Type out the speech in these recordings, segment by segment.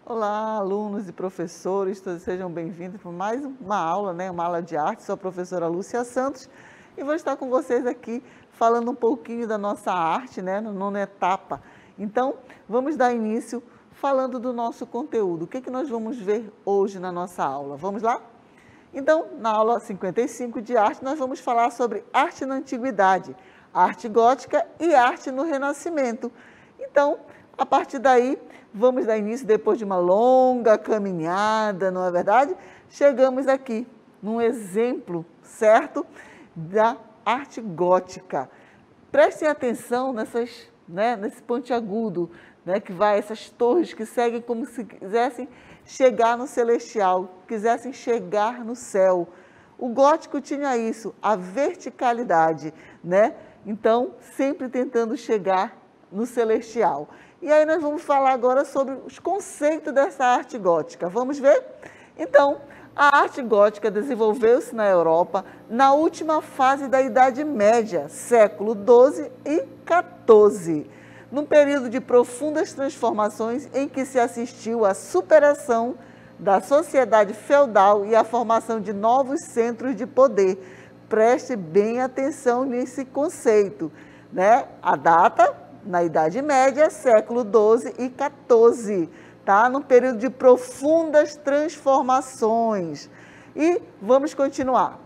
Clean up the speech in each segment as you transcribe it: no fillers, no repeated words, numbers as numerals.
Olá, alunos e professores, todos sejam bem-vindos para mais uma aula, uma aula de arte. Sou a professora Lúcia Santos e vou estar com vocês aqui falando um pouquinho da nossa arte, na nona etapa. Então, vamos dar início falando do nosso conteúdo. O que nós vamos ver hoje na nossa aula? Vamos lá? Então, na aula 55 de arte, nós vamos falar sobre arte na antiguidade, arte gótica e arte no Renascimento. Então, a partir daí, vamos dar início, depois de uma longa caminhada, não é verdade? Chegamos aqui num exemplo, certo, da arte gótica. Prestem atenção nesse pontiagudo, que vai, essas torres que seguem como se quisessem chegar no celestial, quisessem chegar no céu. O gótico tinha isso, a verticalidade, Então, sempre tentando chegar no celestial. E aí nós vamos falar agora sobre os conceitos dessa arte gótica. Vamos ver? Então, a arte gótica desenvolveu-se na Europa na última fase da Idade Média, século XII e XIV, num período de profundas transformações em que se assistiu à superação da sociedade feudal e à formação de novos centros de poder. Preste bem atenção nesse conceito, A data, na Idade Média, século XII e XIV, num período de profundas transformações. E vamos continuar.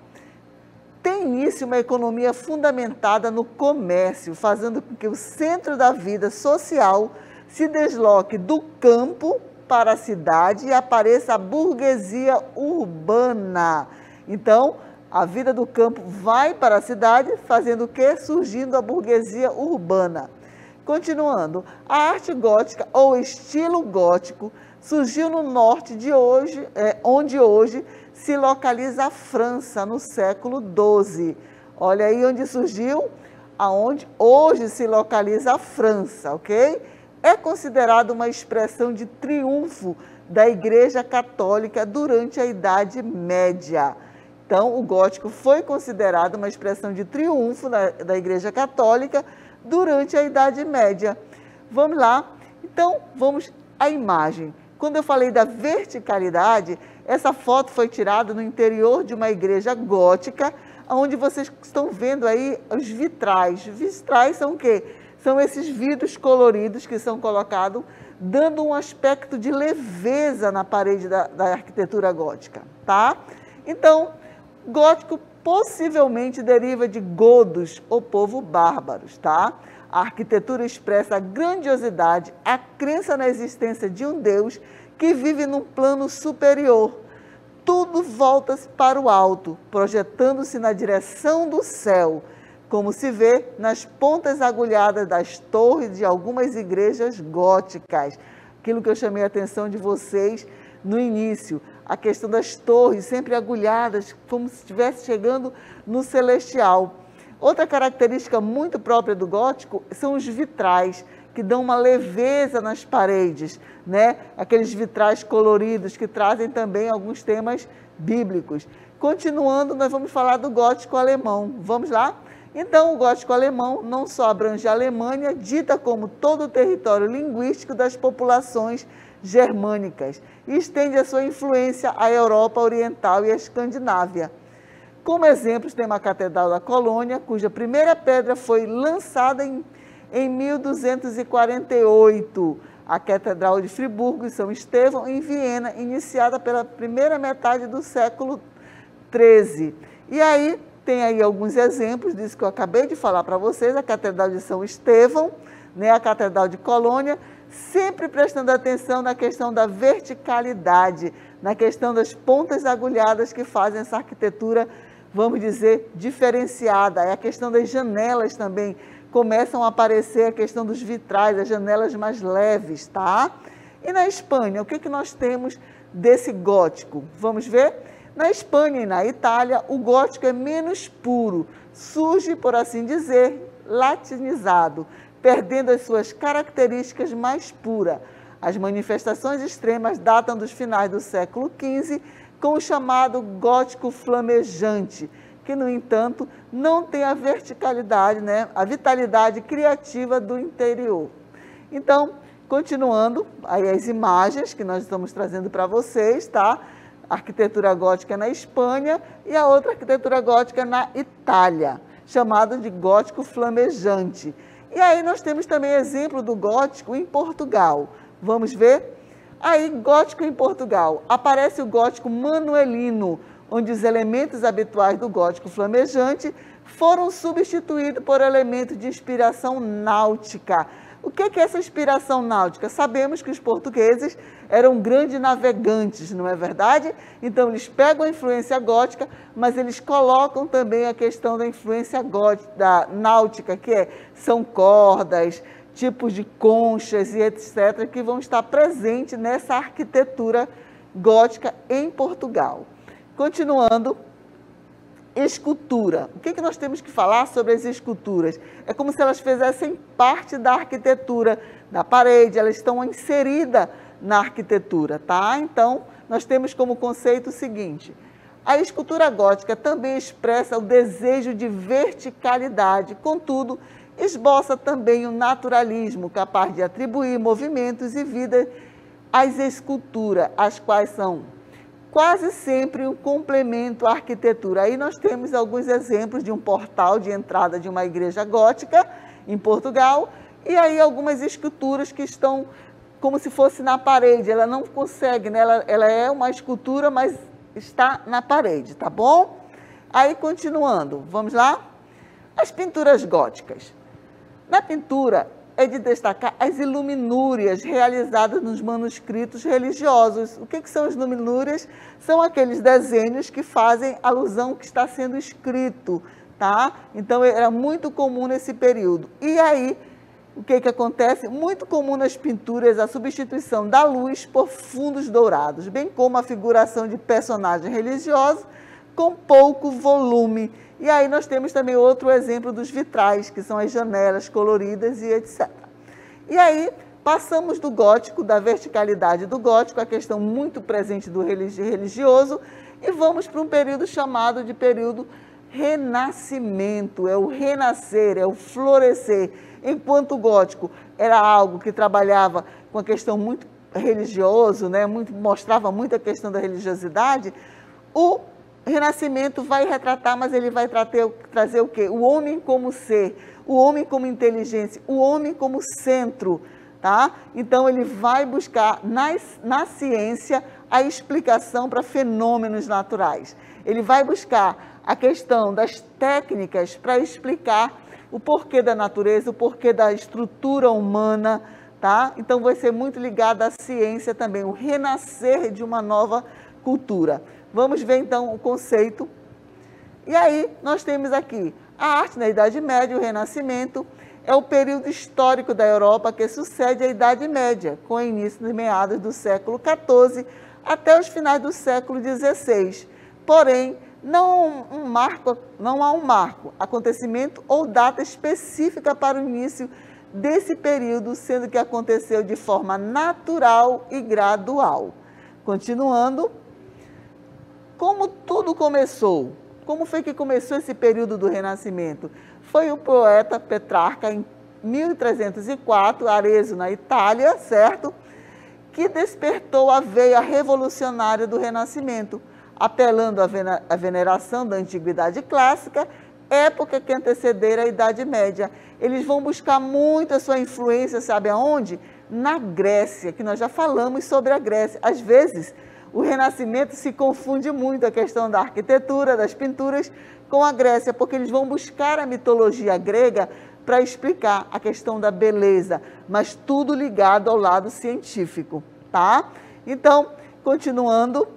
Tem início uma economia fundamentada no comércio, fazendo com que o centro da vida social se desloque do campo para a cidade e apareça a burguesia urbana. Então, a vida do campo vai para a cidade, fazendo o quê? Surgindo a burguesia urbana. Continuando, a arte gótica ou estilo gótico surgiu no norte de hoje, onde hoje se localiza a França, no século XII. Olha aí onde surgiu, aonde hoje se localiza a França, ok? É considerado uma expressão de triunfo da Igreja Católica durante a Idade Média. Então, o gótico foi considerado uma expressão de triunfo da Igreja Católica durante a Idade Média. Vamos lá? Então, vamos à imagem. Quando eu falei da verticalidade, essa foto foi tirada no interior de uma igreja gótica, onde vocês estão vendo aí os vitrais. Vitrais são o quê? São esses vidros coloridos que são colocados, dando um aspecto de leveza na parede da arquitetura gótica, Então, gótico possivelmente deriva de godos, ou povo bárbaros, A arquitetura expressa a grandiosidade, a crença na existência de um Deus que vive num plano superior. Tudo volta-se para o alto, projetando-se na direção do céu, como se vê nas pontas agulhadas das torres de algumas igrejas góticas. Aquilo que eu chamei a atenção de vocês no início, a questão das torres sempre agulhadas, como se estivesse chegando no celestial. Outra característica muito própria do gótico são os vitrais, que dão uma leveza nas paredes, Aqueles vitrais coloridos que trazem também alguns temas bíblicos. Continuando, nós vamos falar do gótico alemão. Vamos lá? Então, o gótico alemão não só abrange a Alemanha, dita como todo o território linguístico das populações germânicas, e estende a sua influência à Europa Oriental e à Escandinávia. Como exemplos, temos a Catedral da Colônia, cuja primeira pedra foi lançada em 1248, a Catedral de Friburgo e São Estevão, em Viena, iniciada pela primeira metade do século XIII. E aí, tem aí alguns exemplos disso que eu acabei de falar para vocês, a Catedral de São Estevão, a Catedral de Colônia, sempre prestando atenção na questão da verticalidade, na questão das pontas agulhadas que fazem essa arquitetura, vamos dizer, diferenciada. É a questão das janelas também, começam a aparecer a questão dos vitrais, as janelas mais leves, E na Espanha, o que nós temos desse gótico? Vamos ver? Na Espanha e na Itália, o gótico é menos puro, surge, por assim dizer, latinizado, perdendo as suas características mais puras. As manifestações extremas datam dos finais do século XV, com o chamado gótico flamejante, que, no entanto, não tem a verticalidade, né, a vitalidade criativa do interior. Então, continuando, aí as imagens que nós estamos trazendo para vocês, tá? A arquitetura gótica na Espanha e a outra arquitetura gótica na Itália, chamada de gótico flamejante. E aí nós temos também exemplo do gótico em Portugal. Vamos ver? Aí, gótico em Portugal, aparece o gótico manuelino, onde os elementos habituais do gótico flamejante foram substituídos por elementos de inspiração náutica. O que é essa inspiração náutica? Sabemos que os portugueses eram grandes navegantes, não é verdade? Então, eles pegam a influência gótica, mas eles colocam também a questão da influência gótica, da náutica, são cordas, tipos de conchas e etc., que vão estar presentes nessa arquitetura gótica em Portugal. Continuando, escultura. O que nós temos que falar sobre as esculturas? É como se elas fizessem parte da arquitetura, da parede, elas estão inseridas na arquitetura, tá? Então, nós temos como conceito o seguinte: a escultura gótica também expressa o desejo de verticalidade, contudo, esboça também o naturalismo, capaz de atribuir movimentos e vida às esculturas, as quais são quase sempre um complemento à arquitetura. Aí nós temos alguns exemplos de um portal de entrada de uma igreja gótica em Portugal, e aí algumas esculturas que estão como se fosse na parede, ela não consegue, né? Ela é uma escultura, mas está na parede, tá bom? Aí continuando, vamos lá? As pinturas góticas. Na pintura, é de destacar as iluminúrias realizadas nos manuscritos religiosos. O que são as iluminúrias? São aqueles desenhos que fazem alusão ao que está sendo escrito, tá? Então, era muito comum nesse período. E aí, o que acontece? Muito comum nas pinturas a substituição da luz por fundos dourados, bem como a figuração de personagens religiosos com pouco volume. E aí nós temos também outro exemplo dos vitrais, que são as janelas coloridas e etc. E aí passamos do gótico, da verticalidade do gótico, a questão muito presente do religioso, e vamos para um período chamado de período renascimento, é o renascer, é o florescer. Enquanto o gótico era algo que trabalhava com a questão muito religiosa, né, mostrava muito a questão da religiosidade, o Renascimento vai retratar, mas ele vai trazer o quê? O homem como ser, o homem como inteligência, o homem como centro, tá? Então, ele vai buscar na ciência a explicação para fenômenos naturais. Ele vai buscar a questão das técnicas para explicar o porquê da natureza, o porquê da estrutura humana, tá? Então, vai ser muito ligado à ciência também, o renascer de uma nova cultura. Vamos ver, então, o conceito. E aí, nós temos aqui a arte na Idade Média, o Renascimento, é o período histórico da Europa que sucede à Idade Média, com o início de meados do século XIV até os finais do século XVI. Porém, não há um marco, acontecimento ou data específica para o início desse período, sendo que aconteceu de forma natural e gradual. Continuando, como tudo começou? Como foi que começou esse período do Renascimento? Foi o poeta Petrarca, em 1304, Arezzo, na Itália, certo? Que despertou a veia revolucionária do Renascimento, apelando à veneração da Antiguidade Clássica, época que antecedera a Idade Média. Eles vão buscar muito a sua influência, sabe aonde? Na Grécia, que nós já falamos sobre a Grécia. Às vezes, o Renascimento se confunde muito a questão da arquitetura, das pinturas, com a Grécia, porque eles vão buscar a mitologia grega para explicar a questão da beleza, mas tudo ligado ao lado científico, tá? Então, continuando,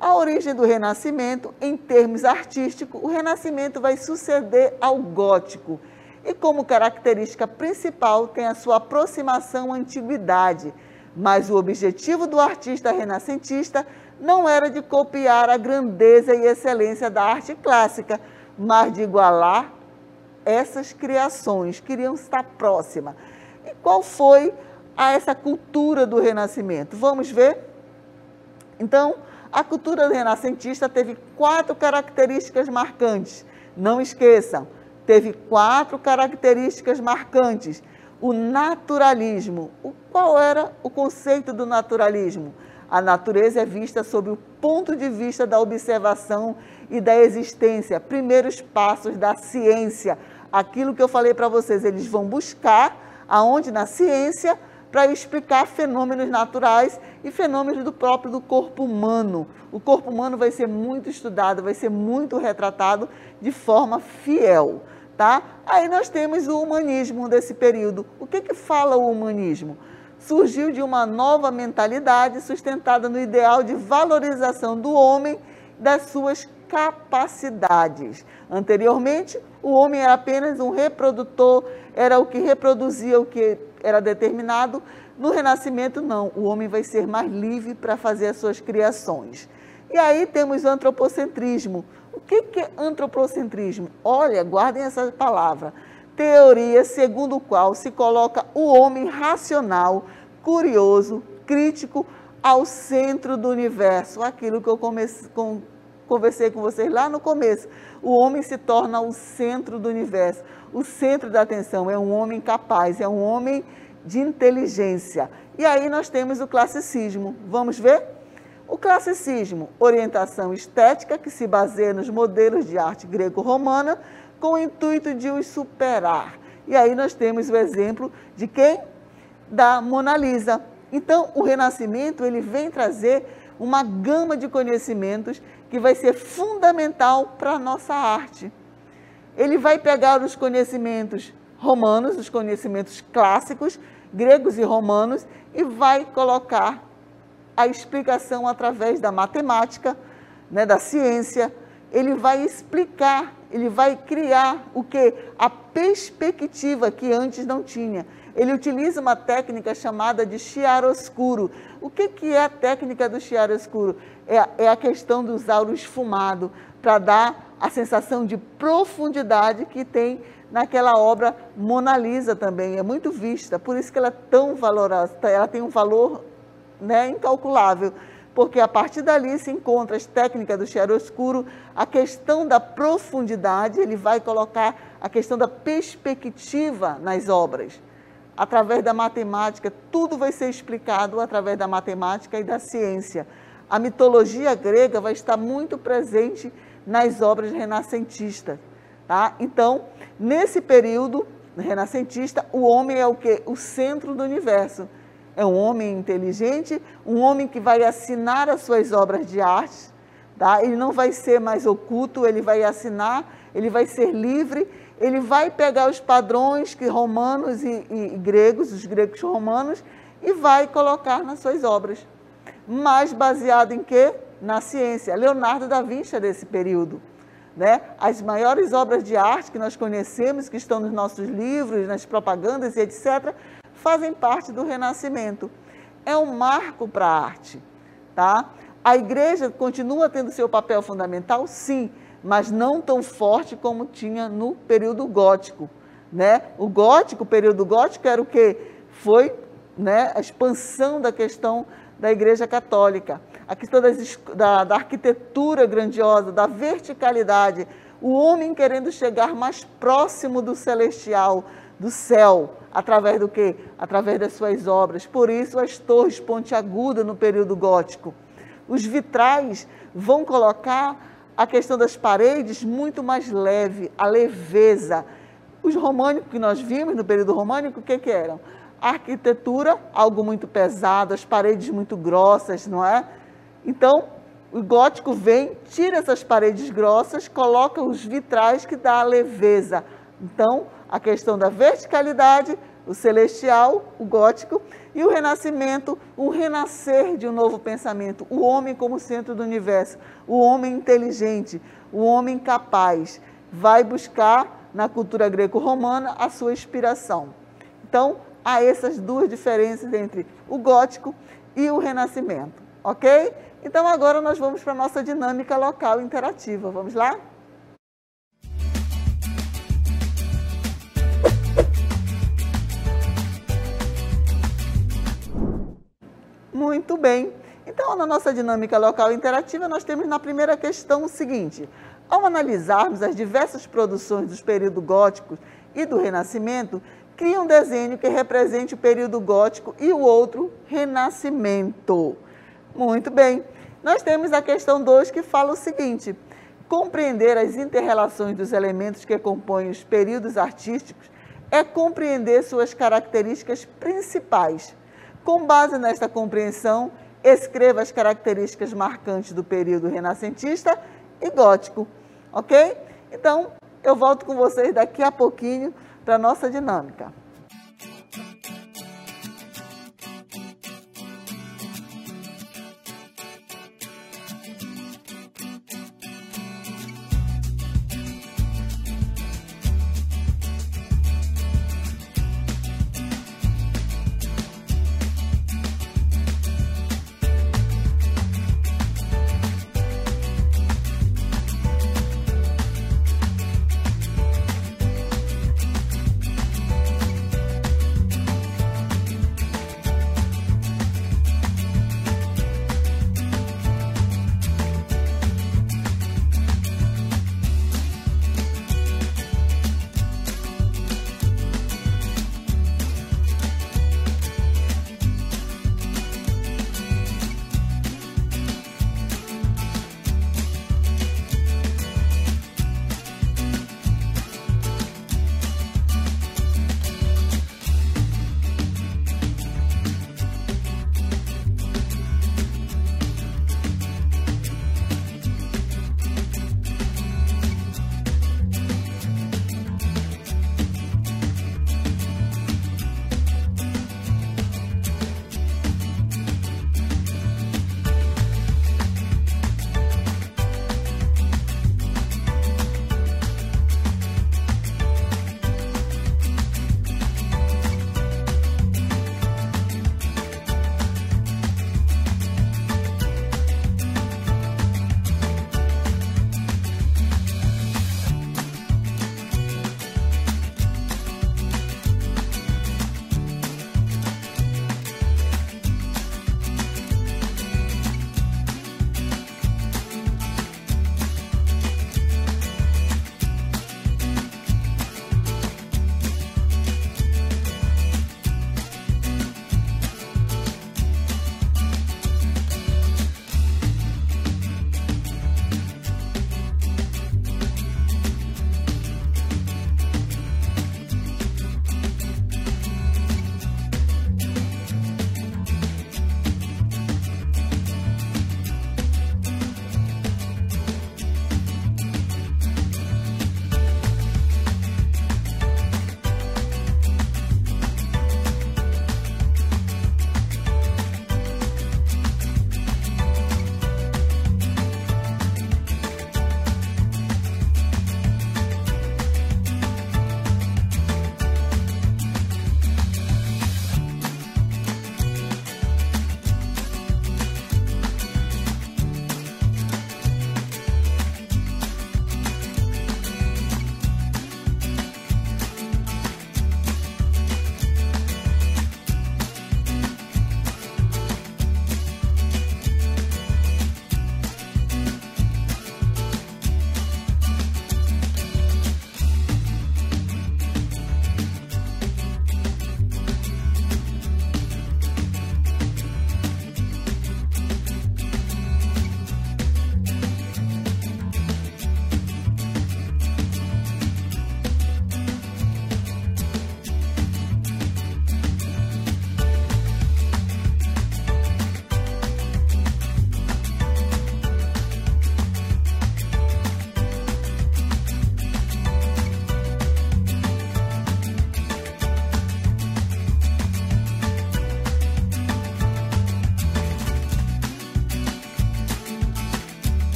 a origem do Renascimento, em termos artísticos, o Renascimento vai suceder ao Gótico, e como característica principal tem a sua aproximação à antiguidade, mas o objetivo do artista renascentista não era de copiar a grandeza e excelência da arte clássica, mas de igualar essas criações, queriam estar próximas. E qual foi essa cultura do Renascimento? Vamos ver? Então, A cultura renascentista teve 4 características marcantes. Não esqueçam, teve 4 características marcantes. O naturalismo. Qual era o conceito do naturalismo? A natureza é vista sob o ponto de vista da observação e da existência. Primeiros passos da ciência. Aquilo que eu falei para vocês, eles vão buscar aonde na ciência para explicar fenômenos naturais e fenômenos do próprio do corpo humano. O corpo humano vai ser muito estudado, vai ser muito retratado de forma fiel, tá? Aí nós temos o humanismo desse período. O que fala o humanismo? Surgiu de uma nova mentalidade sustentada no ideal de valorização do homem, das suas capacidades. Anteriormente, o homem era apenas um reprodutor, era o que reproduzia o que era determinado. No Renascimento, não. O homem vai ser mais livre para fazer as suas criações. E aí temos o antropocentrismo. O que é antropocentrismo? Olha, guardem essa palavra. Teoria segundo a qual se coloca o homem racional, curioso, crítico, ao centro do universo. Aquilo que eu conversei com vocês lá no começo. O homem se torna o centro do universo, o centro da atenção. É um homem capaz, é um homem de inteligência. E aí nós temos o classicismo. Vamos ver? O classicismo, orientação estética que se baseia nos modelos de arte greco-romana com o intuito de os superar. E aí nós temos o exemplo de quem? Da Mona Lisa. Então, o Renascimento ele vem trazer uma gama de conhecimentos que vai ser fundamental para a nossa arte. Ele vai pegar os conhecimentos romanos, os conhecimentos clássicos, gregos e romanos, e vai colocar a explicação através da matemática, né, da ciência. Ele vai explicar, ele vai criar o quê? A perspectiva que antes não tinha. Ele utiliza uma técnica chamada de chiaroscuro. O que é a técnica do chiaroscuro? É a questão do usar o esfumado para dar a sensação de profundidade que tem naquela obra Mona Lisa também. É muito vista, por isso que ela é tão valorosa, ela tem um valor, né, incalculável, porque a partir dali se encontra as técnicas do chiaroscuro, a questão da profundidade, ele vai colocar a questão da perspectiva nas obras. Através da matemática, tudo vai ser explicado através da matemática e da ciência. A mitologia grega vai estar muito presente nas obras renascentistas, tá? Então, nesse período renascentista, o homem é o quê? O centro do universo. É um homem inteligente, um homem que vai assinar as suas obras de arte, tá? Ele não vai ser mais oculto, ele vai assinar, ele vai ser livre, ele vai pegar os padrões que romanos e gregos, os gregos romanos, e vai colocar nas suas obras. Mas baseado em quê? Na ciência. Leonardo da Vinci é desse período, né? As maiores obras de arte que nós conhecemos, que estão nos nossos livros, nas propagandas e etc., fazem parte do Renascimento. É um marco para a arte, tá? A igreja continua tendo seu papel fundamental, sim, mas não tão forte como tinha no período gótico, né? O período gótico era o quê? Foi, né, a expansão da questão da Igreja Católica, a questão da arquitetura grandiosa, da verticalidade, o homem querendo chegar mais próximo do celestial, do céu, através do quê? Através das suas obras. Por isso as torres pontiagudas no período gótico. Os vitrais vão colocar a questão das paredes muito mais leve, a leveza. Os românicos que nós vimos no período românico, o que eram? A arquitetura, algo muito pesado, as paredes muito grossas, não é? Então, o gótico vem, tira essas paredes grossas, coloca os vitrais que dá a leveza. Então, a questão da verticalidade, o celestial, o gótico, e o Renascimento, o renascer de um novo pensamento, o homem como centro do universo, o homem inteligente, o homem capaz, vai buscar na cultura greco-romana a sua inspiração. Então, há essas duas diferenças entre o gótico e o Renascimento, ok? Então, agora nós vamos para a nossa dinâmica local interativa. Vamos lá? Muito bem. Então, na nossa dinâmica local interativa, nós temos na primeira questão o seguinte: ao analisarmos as diversas produções dos períodos góticos e do Renascimento, cria um desenho que represente o período gótico e o outro Renascimento. Muito bem. Nós temos a questão 2 que fala o seguinte: compreender as inter-relações dos elementos que compõem os períodos artísticos é compreender suas características principais. Com base nesta compreensão, escreva as características marcantes do período renascentista e gótico, ok? Então, eu volto com vocês daqui a pouquinho para a nossa dinâmica.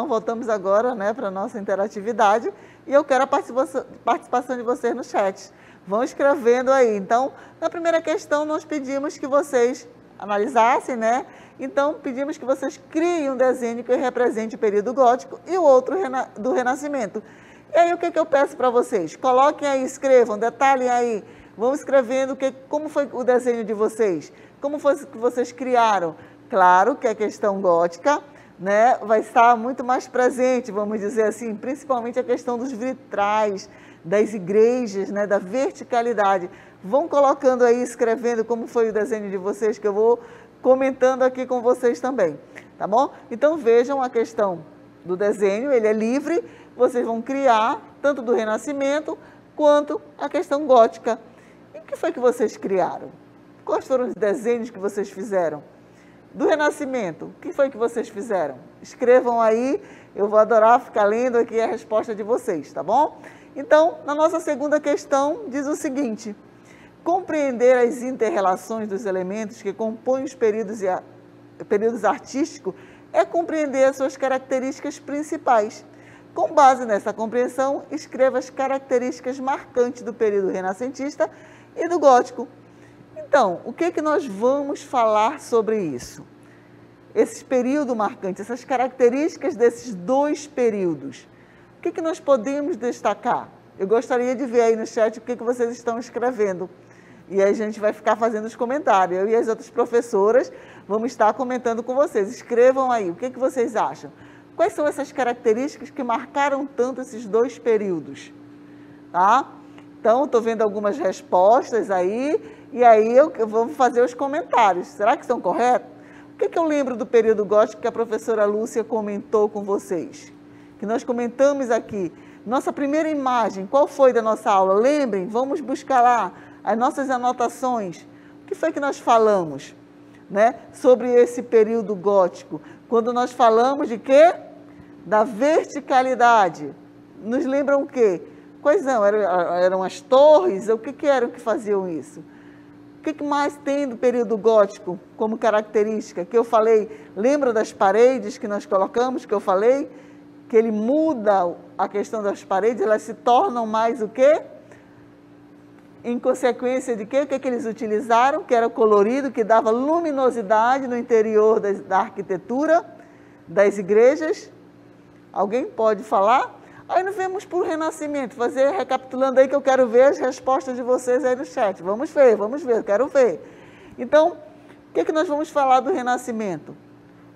Então, voltamos agora, né, para a nossa interatividade e eu quero a participação de vocês no chat. Vão escrevendo aí. Então, na primeira questão, nós pedimos que vocês analisassem, né? Então, pedimos que vocês criem um desenho que represente o período gótico e o outro do Renascimento. E aí, o que eu peço para vocês? Coloquem aí, escrevam, detalhem aí, vão escrevendo como foi o desenho de vocês, como foi que vocês criaram. Claro que a questão gótica, né, vai estar muito mais presente, vamos dizer assim, principalmente a questão dos vitrais, das igrejas, né, da verticalidade. Vão colocando aí, escrevendo como foi o desenho de vocês, que eu vou comentando aqui com vocês também, tá bom? Então vejam a questão do desenho, ele é livre, vocês vão criar tanto do Renascimento quanto a questão gótica. E o que foi que vocês criaram? Quais foram os desenhos que vocês fizeram? Do Renascimento, o que foi que vocês fizeram? Escrevam aí, eu vou adorar ficar lendo aqui a resposta de vocês, tá bom? Então, na nossa segunda questão, diz o seguinte: compreender as inter-relações dos elementos que compõem os períodos artísticos é compreender as suas características principais. Com base nessa compreensão, escreva as características marcantes do período renascentista e do gótico. Então, o que nós vamos falar sobre isso? Esse período marcante, essas características desses dois períodos. O que nós podemos destacar? Eu gostaria de ver aí no chat o que vocês estão escrevendo. E aí a gente vai ficar fazendo os comentários. Eu e as outras professoras vamos estar comentando com vocês. Escrevam aí, o que vocês acham? Quais são essas características que marcaram tanto esses dois períodos? Tá? Então, estou vendo algumas respostas aí, e aí eu vou fazer os comentários. Será que estão corretos? O que eu lembro do período gótico que a professora Lúcia comentou com vocês? Que nós comentamos aqui. Nossa primeira imagem, qual foi da nossa aula? Lembrem, vamos buscar lá as nossas anotações. O que foi que nós falamos, né, sobre esse período gótico? Quando nós falamos de quê? Da verticalidade. Nos lembram o quê? Quais são? Eram as torres? O que eram que faziam isso? O que mais tem do período gótico como característica? Que eu falei, lembra das paredes que nós colocamos, que eu falei? Que ele muda a questão das paredes, elas se tornam mais o quê? Em consequência de quê? O que eles utilizaram? Que era colorido, que dava luminosidade no interior da arquitetura das igrejas. Alguém pode falar? Aí nós vemos para o Renascimento, recapitulando aí que eu quero ver as respostas de vocês aí no chat. Vamos ver, eu quero ver. Então, o que nós vamos falar do Renascimento?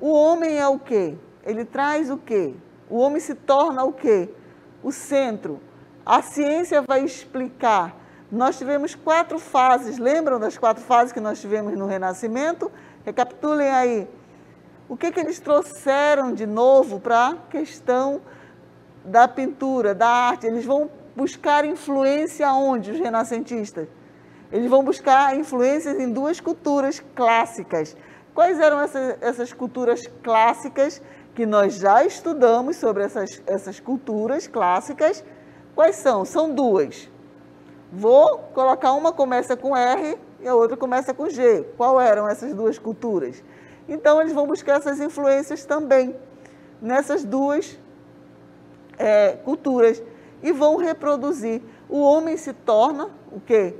O homem é o quê? Ele traz o quê? O homem se torna o quê? O centro. A ciência vai explicar. Nós tivemos 4 fases, lembram das 4 fases que nós tivemos no Renascimento? Recapitulem aí. O que eles trouxeram de novo para a questão da pintura, da arte? Eles vão buscar influência onde, os renascentistas? Eles vão buscar influências em 2 culturas clássicas. Quais eram essas culturas clássicas que nós já estudamos sobre essas culturas clássicas? Quais são? São 2. Vou colocar uma começa com R e a outra começa com G. Qual eram essas 2 culturas? Então, eles vão buscar essas influências também nessas 2 culturas e vão reproduzir. O homem se torna o quê?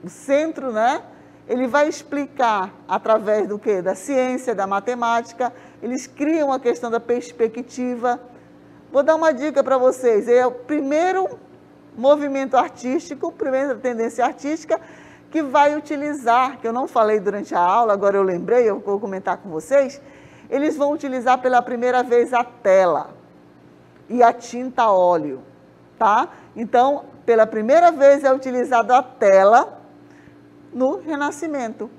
O centro, né? Ele vai explicar através do quê? Da ciência, da matemática. Eles criam a questão da perspectiva. Vou dar uma dica para vocês. É o primeiro movimento artístico, primeira tendência artística que vai utilizar, que eu não falei durante a aula, agora eu lembrei, eu vou comentar com vocês. Eles vão utilizar pela primeira vez a tela e a tinta a óleo, tá? Então, pela primeira vez é utilizada a tela no Renascimento,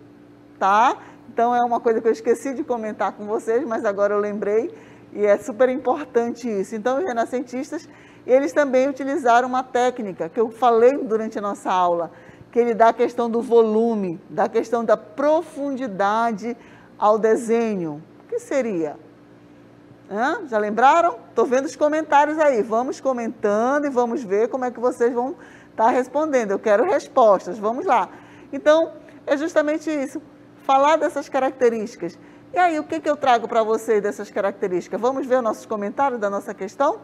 tá? Então, é uma coisa que eu esqueci de comentar com vocês, mas agora eu lembrei e é super importante isso. Então, os renascentistas, eles também utilizaram uma técnica que eu falei durante a nossa aula, que ele dá a questão do volume, da questão da profundidade ao desenho. O que seria? Já lembraram? Estou vendo os comentários aí. Vamos comentando e vamos ver como é que vocês vão estar respondendo. Eu quero respostas. Vamos lá. Então, é justamente isso. Falar dessas características. E aí, o que eu trago para vocês dessas características? Vamos ver os nossos comentários da nossa questão?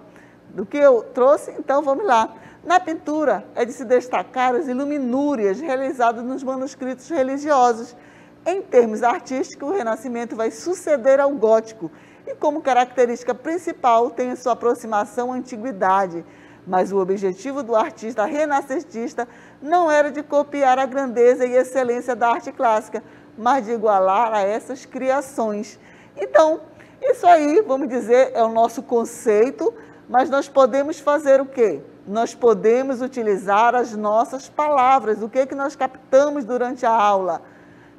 Do que eu trouxe? Então, vamos lá. Na pintura, é de se destacar as iluminúrias realizadas nos manuscritos religiosos. Em termos artísticos, o Renascimento vai suceder ao Gótico e, como característica principal, tem a sua aproximação à antiguidade. Mas o objetivo do artista renascentista não era de copiar a grandeza e excelência da arte clássica, mas de igualar a essas criações. Então, isso aí, vamos dizer, é o nosso conceito, mas nós podemos fazer o quê? Nós podemos utilizar as nossas palavras, o que nós captamos durante a aula,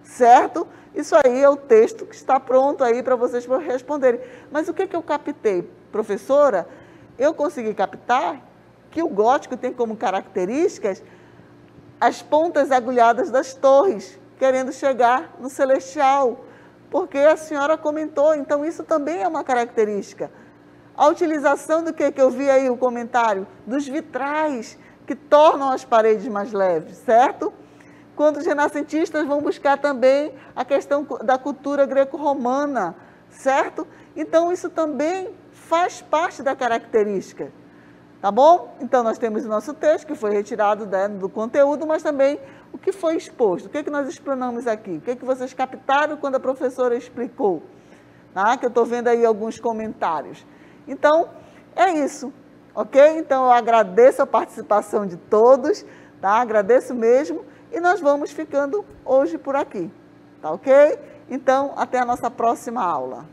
certo? Isso aí é o texto que está pronto aí para vocês responderem. Mas o que eu captei? Professora, eu consegui captar que o gótico tem como características as pontas agulhadas das torres, querendo chegar no celestial, porque a senhora comentou, então isso também é uma característica. A utilização do que eu vi aí, o comentário, dos vitrais, que tornam as paredes mais leves, certo? Quando os renascentistas vão buscar também a questão da cultura greco-romana, certo? Então, isso também faz parte da característica, tá bom? Então, nós temos o nosso texto, que foi retirado do conteúdo, mas também o que foi exposto. O que nós explanamos aqui? O que vocês captaram quando a professora explicou? Tá? Que eu estou vendo aí alguns comentários. Então, é isso, ok? Então, eu agradeço a participação de todos, tá? Agradeço mesmo, e nós vamos ficando hoje por aqui, tá ok? Então, até a nossa próxima aula.